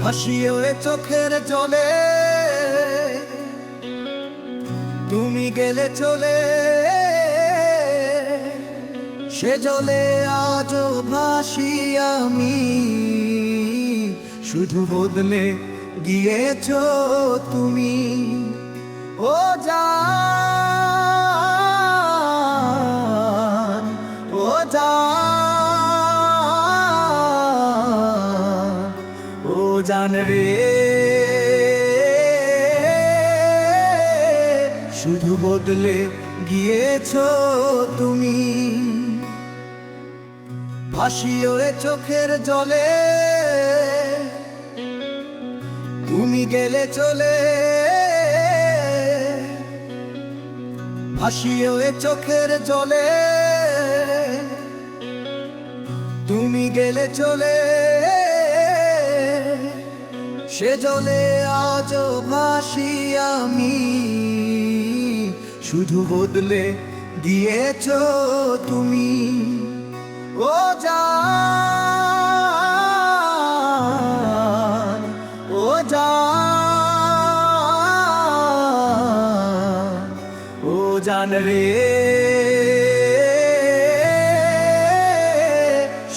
ভাসিয়ে চোখের জলে তুমি গেলে চলে, সে জলে আজও ভাসি আমি। শুধু বদলে গিয়েছো তুমি, ও জান, ও জান, ও জান রে। শুধু বদলে গিয়েছো তুমি, ভাসিয়ে চোখের জলে তুমি গেলে চলে, ভাসিয়ে চোখের জলে তুমি গেলে চলে, সে জলে আজও ভাসি আমি। শুধু বদলে গিয়েছো তুমি, ও জান, ও জান, ও জান রে।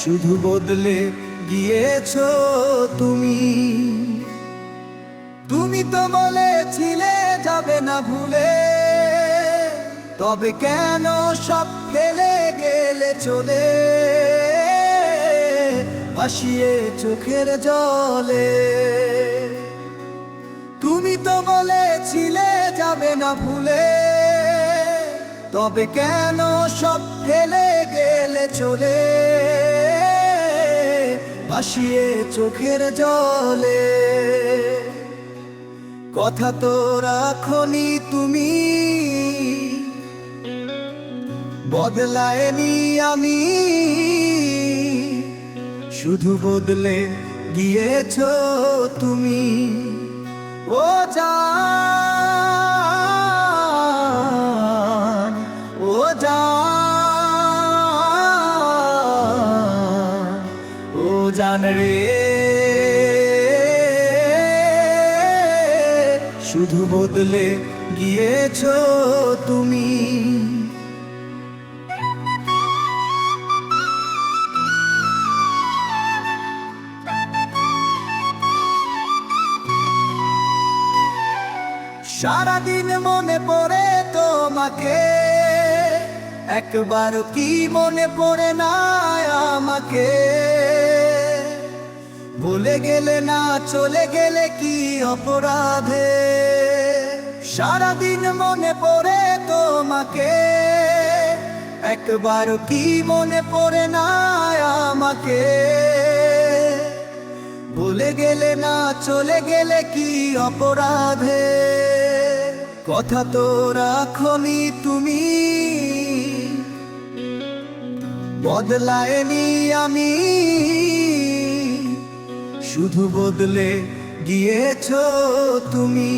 শুধু বদলে গিয়েছো তুমি। তুমি তো বলেছিলে যাবে না ভুলে, তবে কেন সব ফেলে গেলে চলে, ভাসিয়ে চোখের জলে। তুমি তো বলেছিলে যাবে না ভুলে, তবে কেন সব ফেলে গেলে চলে, ভাসিয়ে চোখের জলে। কথা তো রাখনি তুমি, বদলায়নি আমি। শুধু বদলে গিয়েছো তুমি, ও জান, ও জান, ও জান রে। শুধু বদলে গিয়েছো তুমি। সারাদিন মনে পড়ে তোমাকে, একবার কি মনে পড়ে না আমাকে। ভুলে গেলে না চলে গেলে কি অপরাধে, সারাদিন মনে পড়ে তোমাকে, একবার কি মনে পড়ে না আমাকে। ভুলে গেলে না চলে গেলে কি অপরাধে, কথা তো রাখনি তুমি, বদলায়নি আমি। শুধু বদলে গিয়েছো তুমি।